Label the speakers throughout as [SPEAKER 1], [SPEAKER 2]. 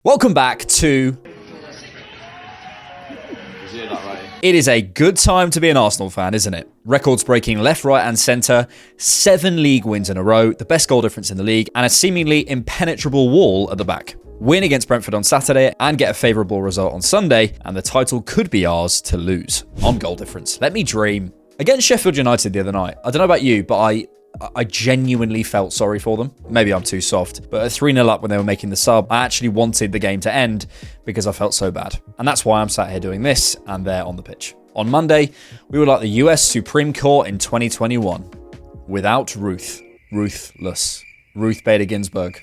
[SPEAKER 1] Welcome back to... It is a good time to be an Arsenal fan, isn't it? Records breaking left, right and centre, 7 league wins in a row, the best goal difference in the league, and a seemingly impenetrable wall at the back. Win against Brentford on Saturday and get a favourable result on Sunday, and the title could be ours to lose on goal difference. Let me dream. Against Sheffield United the other night, I don't know about you, but I genuinely felt sorry for them. Maybe I'm too soft, but at 3-0 up when they were making the sub, I actually wanted the game to end because I felt so bad. And that's why I'm sat here doing this and they're on the pitch. On Monday, we were like the US Supreme Court in 2021. Without ruthless. Ruth Bader Ginsburg.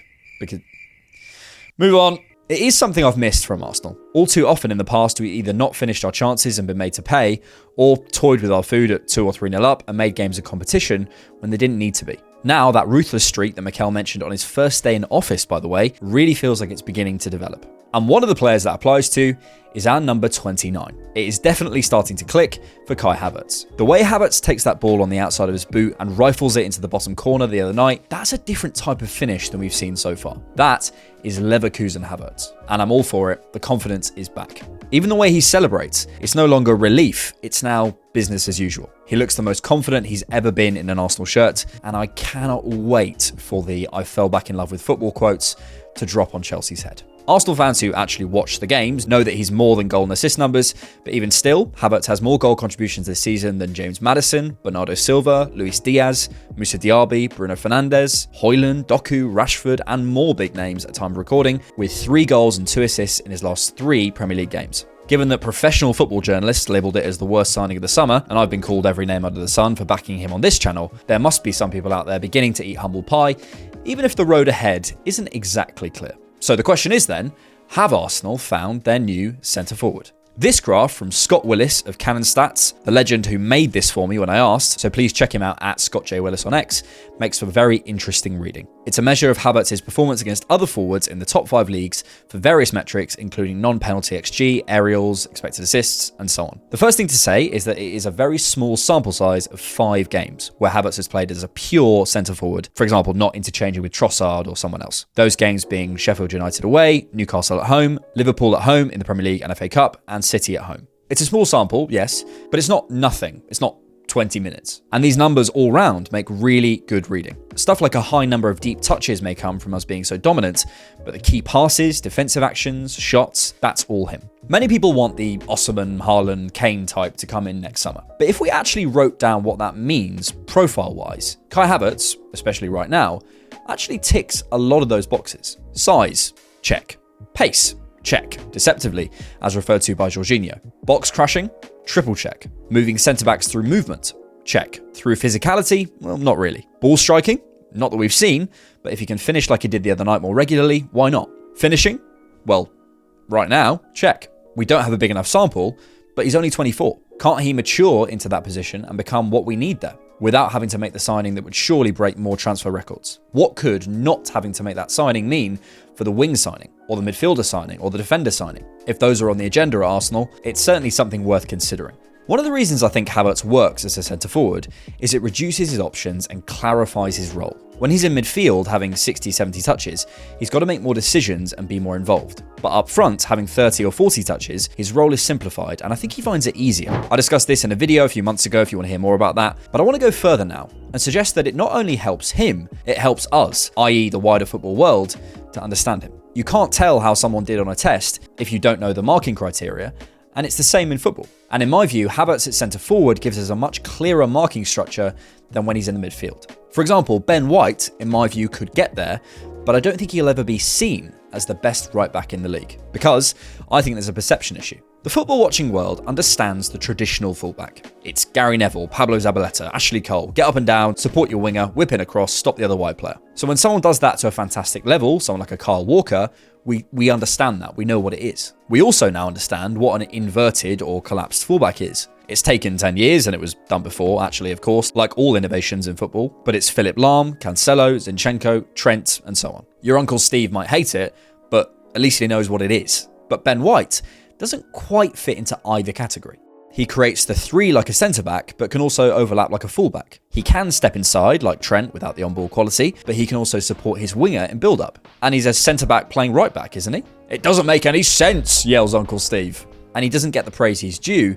[SPEAKER 1] Move on. It is something I've missed from Arsenal. All too often in the past, we either not finished our chances and been made to pay, or toyed with our food at 2 or 3-0 up and made games a competition when they didn't need to be. Now, that ruthless streak that Mikel mentioned on his first day in office, by the way, really feels like it's beginning to develop. And one of the players that applies to is our number 29. It is definitely starting to click for Kai Havertz. The way Havertz takes that ball on the outside of his boot and rifles it into the bottom corner the other night, that's a different type of finish than we've seen so far. That is Leverkusen Havertz. And I'm all for it. The confidence is back. Even the way he celebrates, it's no longer relief, it's now business as usual. He looks the most confident he's ever been in an Arsenal shirt, and I cannot wait for the "I fell back in love with football" quotes to drop on Chelsea's head. Arsenal fans who actually watch the games know that he's more than goal and assist numbers, but even still, Havertz has more goal contributions this season than James Maddison, Bernardo Silva, Luis Diaz, Moussa Diaby, Bruno Fernandes, Højlund, Doku, Rashford, and more big names at time of recording, with 3 goals and 2 assists in his last 3 Premier League games. Given that professional football journalists labelled it as the worst signing of the summer, and I've been called every name under the sun for backing him on this channel, there must be some people out there beginning to eat humble pie, even if the road ahead isn't exactly clear. So the question is then, have Arsenal found their new centre-forward? This graph from Scott Willis of Cannon Stats, the legend who made this for me when I asked, so please check him out at Scott J. Willis on X, makes for very interesting reading. It's a measure of Havertz's performance against other forwards in the top 5 leagues for various metrics, including non-penalty XG, aerials, expected assists, and so on. The first thing to say is that it is a very small sample size of 5 games, where Havertz has played as a pure centre-forward, for example, not interchanging with Trossard or someone else. Those games being Sheffield United away, Newcastle at home, Liverpool at home in the Premier League and FA Cup, and City at home. It's a small sample, yes, but it's not nothing. It's not 20 minutes. And these numbers all round make really good reading. Stuff like a high number of deep touches may come from us being so dominant, but the key passes, defensive actions, shots, that's all him. Many people want the Osimhen, Haaland, Kane type to come in next summer. But if we actually wrote down what that means profile-wise, Kai Havertz, especially right now, actually ticks a lot of those boxes. Size, check. Pace, check, deceptively, as referred to by Jorginho. Box crashing, triple check. Moving centre-backs through movement, check. Through physicality, well, not really. Ball striking, not that we've seen, but if he can finish like he did the other night more regularly, why not? Finishing, well, right now, check. We don't have a big enough sample, but he's only 24. Can't he mature into that position and become what we need there, without having to make the signing that would surely break more transfer records? What could not having to make that signing mean for the wing signing, or the midfielder signing, or the defender signing? If those are on the agenda at Arsenal, it's certainly something worth considering. One of the reasons I think Havertz works as a centre-forward is it reduces his options and clarifies his role. When he's in midfield having 60-70 touches, he's got to make more decisions and be more involved. But up front, having 30 or 40 touches, his role is simplified, and I think he finds it easier. I discussed this in a video a few months ago if you want to hear more about that, but I want to go further now and suggest that it not only helps him, it helps us, i.e. the wider football world, to understand him. You can't tell how someone did on a test if you don't know the marking criteria, and it's the same in football. And in my view, Havertz at centre-forward gives us a much clearer marking structure than when he's in the midfield. For example, Ben White, in my view, could get there, but I don't think he'll ever be seen as the best right-back in the league, because I think there's a perception issue. The football-watching world understands the traditional fullback. It's Gary Neville, Pablo Zabaleta, Ashley Cole, get up and down, support your winger, whip in across, stop the other wide player. So when someone does that to a fantastic level, someone like a Kyle Walker, we understand that, we know what it is. We also now understand what an inverted or collapsed fullback is. It's taken 10 years, and it was done before, actually, of course, like all innovations in football, but it's Philipp Lahm, Cancelo, Zinchenko, Trent, and so on. Your Uncle Steve might hate it, but at least he knows what it is. But Ben White doesn't quite fit into either category. He creates the 3 like a centre-back, but can also overlap like a fullback. He can step inside like Trent without the on-ball quality, but he can also support his winger in build-up. And he's a centre-back playing right-back, isn't he? It doesn't make any sense, yells Uncle Steve. And he doesn't get the praise he's due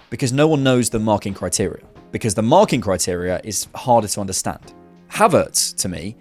[SPEAKER 1] because no one knows the marking criteria. Because the marking criteria is harder to understand. Havertz, to me,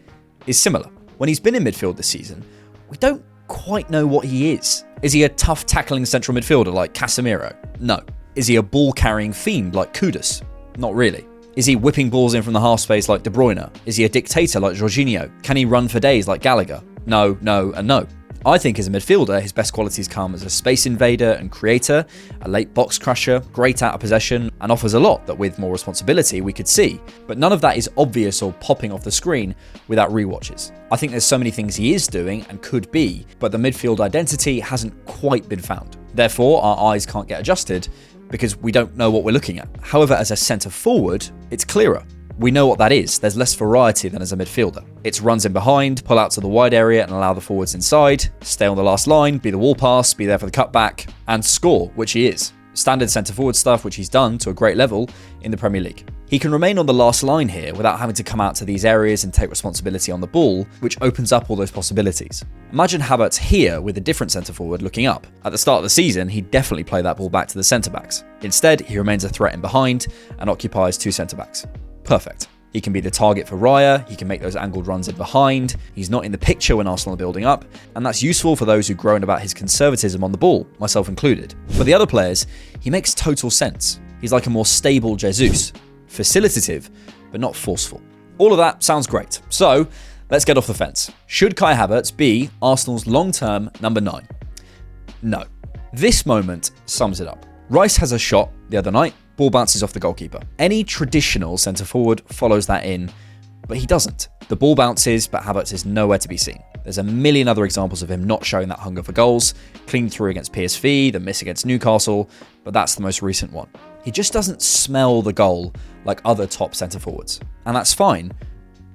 [SPEAKER 1] is similar. When he's been in midfield this season, we don't quite know what he is. Is he a tough tackling central midfielder like Casemiro? No. Is he a ball-carrying fiend like Kudus? Not really. Is he whipping balls in from the half space like De Bruyne? Is he a dictator like Jorginho? Can he run for days like Gallagher? No, no, and no. I think as a midfielder, his best qualities come as a space invader and creator, a late box crusher, great out of possession, and offers a lot that with more responsibility we could see. But none of that is obvious or popping off the screen without rewatches. I think there's so many things he is doing and could be, but the midfield identity hasn't quite been found. Therefore, our eyes can't get adjusted because we don't know what we're looking at. However, as a centre forward, it's clearer. We know what that is. There's less variety than as a midfielder. It's runs in behind, pull out to the wide area and allow the forwards inside, stay on the last line, be the wall pass, be there for the cutback, and score, which he is. Standard centre-forward stuff, which he's done to a great level in the Premier League. He can remain on the last line here without having to come out to these areas and take responsibility on the ball, which opens up all those possibilities. Imagine Havertz here with a different centre-forward looking up. At the start of the season, he'd definitely play that ball back to the centre-backs. Instead, he remains a threat in behind and occupies two centre-backs. Perfect. He can be the target for Raya, he can make those angled runs in behind, he's not in the picture when Arsenal are building up, and that's useful for those who groan about his conservatism on the ball, myself included. For the other players, he makes total sense. He's like a more stable Jesus. Facilitative, but not forceful. All of that sounds great. So, let's get off the fence. Should Kai Havertz be Arsenal's long-term number 9? No. This moment sums it up. Rice has a shot the other night, ball bounces off the goalkeeper. Any traditional centre-forward follows that in, but he doesn't. The ball bounces, but Havertz is nowhere to be seen. There's a million other examples of him not showing that hunger for goals, clean through against PSV, the miss against Newcastle, but that's the most recent one. He just doesn't smell the goal like other top centre-forwards. And that's fine,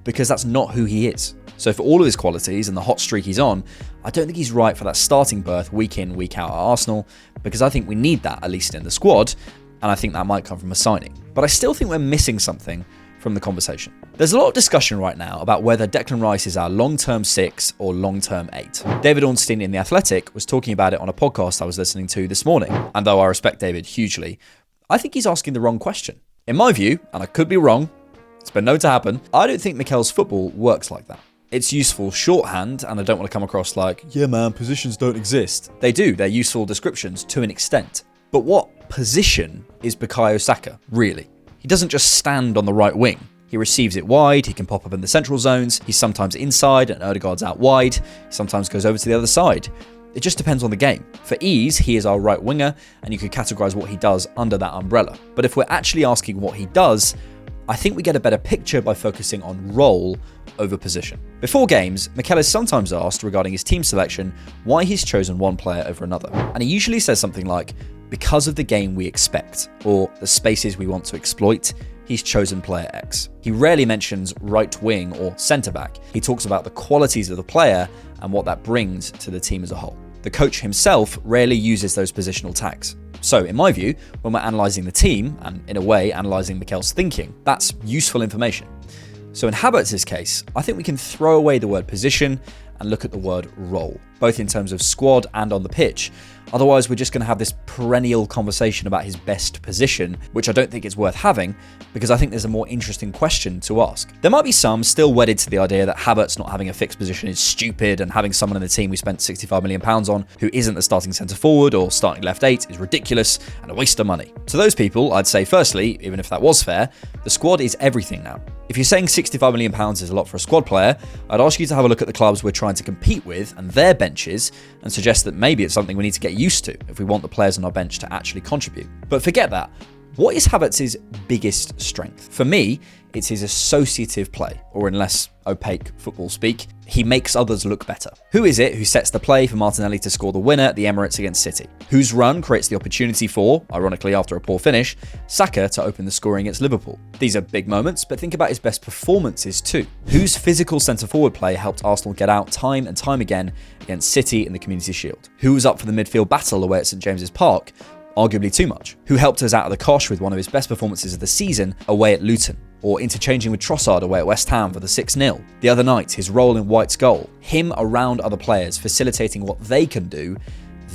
[SPEAKER 1] because that's not who he is. So for all of his qualities and the hot streak he's on, I don't think he's right for that starting berth week in, week out at Arsenal, because I think we need that, at least in the squad, and I think that might come from a signing. But I still think we're missing something from the conversation. There's a lot of discussion right now about whether Declan Rice is our long-term 6 or long-term 8. David Ornstein in The Athletic was talking about it on a podcast I was listening to this morning, and though I respect David hugely, I think he's asking the wrong question. In my view, and I could be wrong, it's been known to happen, I don't think Mikel's football works like that. It's useful shorthand, and I don't want to come across like, yeah man, positions don't exist. They do, they're useful descriptions to an extent. But what position is Bukayo Saka, really? He doesn't just stand on the right wing. He receives it wide, he can pop up in the central zones, he's sometimes inside and Odegaard's out wide, he sometimes goes over to the other side. It just depends on the game. For ease, he is our right winger, and you could categorise what he does under that umbrella. But if we're actually asking what he does, I think we get a better picture by focusing on role over position. Before games, Mikel is sometimes asked regarding his team selection why he's chosen one player over another. And he usually says something like, because of the game we expect, or the spaces we want to exploit, he's chosen player X. He rarely mentions right wing or centre back. He talks about the qualities of the player and what that brings to the team as a whole. The coach himself rarely uses those positional tags. So, in my view, when we're analysing the team, and in a way analysing Mikel's thinking, that's useful information. So in Havertz's case, I think we can throw away the word position and look at the word role, both in terms of squad and on the pitch. Otherwise, we're just going to have this perennial conversation about his best position, which I don't think is worth having, because I think there's a more interesting question to ask. There might be some still wedded to the idea that Havertz not having a fixed position is stupid, and having someone in the team we spent £65 million on who isn't the starting centre-forward or starting left 8 is ridiculous and a waste of money. To those people, I'd say firstly, even if that was fair, the squad is everything now. If you're saying £65 million is a lot for a squad player, I'd ask you to have a look at the clubs we're trying to compete with and their benches, and suggest that maybe it's something we need to get used to if we want the players on our bench to actually contribute. But forget that. What is Havertz's biggest strength? For me, it's his associative play, or in less opaque football speak, he makes others look better. Who is it who sets the play for Martinelli to score the winner at the Emirates against City? Whose run creates the opportunity for, ironically after a poor finish, Saka to open the scoring against Liverpool? These are big moments, but think about his best performances too. Whose physical centre-forward play helped Arsenal get out time and time again against City in the Community Shield? Who was up for the midfield battle away at St James's Park? arguably too much, who helped us out of the cosh with one of his best performances of the season away at Luton, or interchanging with Trossard away at West Ham for the 6-0. The other night, his role in White's goal, him around other players facilitating what they can do,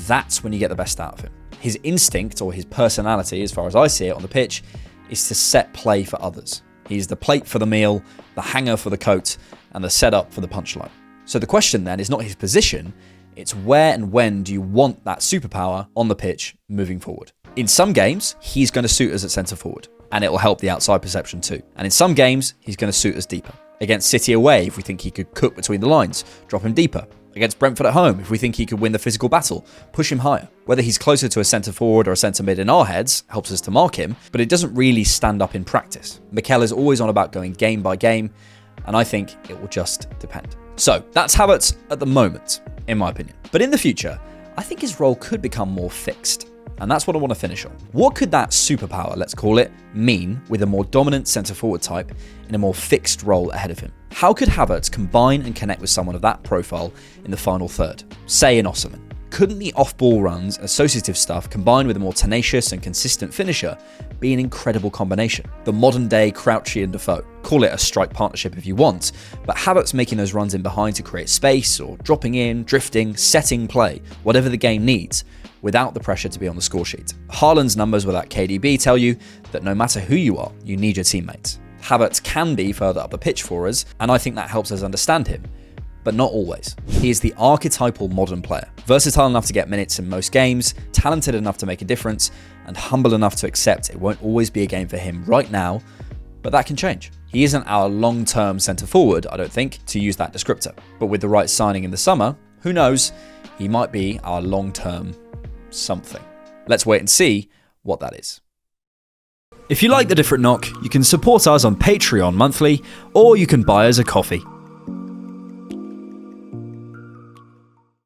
[SPEAKER 1] that's when you get the best out of him. His instinct, or his personality, as far as I see it on the pitch, is to set play for others. He's the plate for the meal, the hanger for the coat, and the setup for the punchline. So the question then is not his position, it's where and when do you want that superpower on the pitch moving forward. In some games, he's going to suit us at centre forward, and it will help the outside perception too. And in some games, he's going to suit us deeper. Against City away, if we think he could cook between the lines, drop him deeper. Against Brentford at home, if we think he could win the physical battle, push him higher. Whether he's closer to a centre forward or a centre mid in our heads helps us to mark him, but it doesn't really stand up in practice. Mikel is always on about going game by game, and I think it will just depend. So that's Havertz at the moment, in my opinion. But in the future, I think his role could become more fixed. And that's what I want to finish on. What could that superpower, let's call it, mean with a more dominant centre-forward type in a more fixed role ahead of him? How could Havertz combine and connect with someone of that profile in the final third? Say in Osimhen. Couldn't the off-ball runs and associative stuff combined with a more tenacious and consistent finisher be an incredible combination? The modern-day Crouchy and Defoe. Call it a strike partnership if you want, but Havertz making those runs in behind to create space, or dropping in, drifting, setting play, whatever the game needs, without the pressure to be on the score sheet. Haaland's numbers without KDB tell you that no matter who you are, you need your teammates. Havertz can be further up the pitch for us, and I think that helps us understand him, but not always. He is the archetypal modern player, versatile enough to get minutes in most games, talented enough to make a difference, and humble enough to accept it won't always be a game for him right now, but that can change. He isn't our long-term centre-forward, I don't think, to use that descriptor, but with the right signing in the summer, who knows, he might be our long-term something. Let's wait and see what that is. If you like The Different Knock, you can support us on Patreon monthly, or you can buy us a coffee.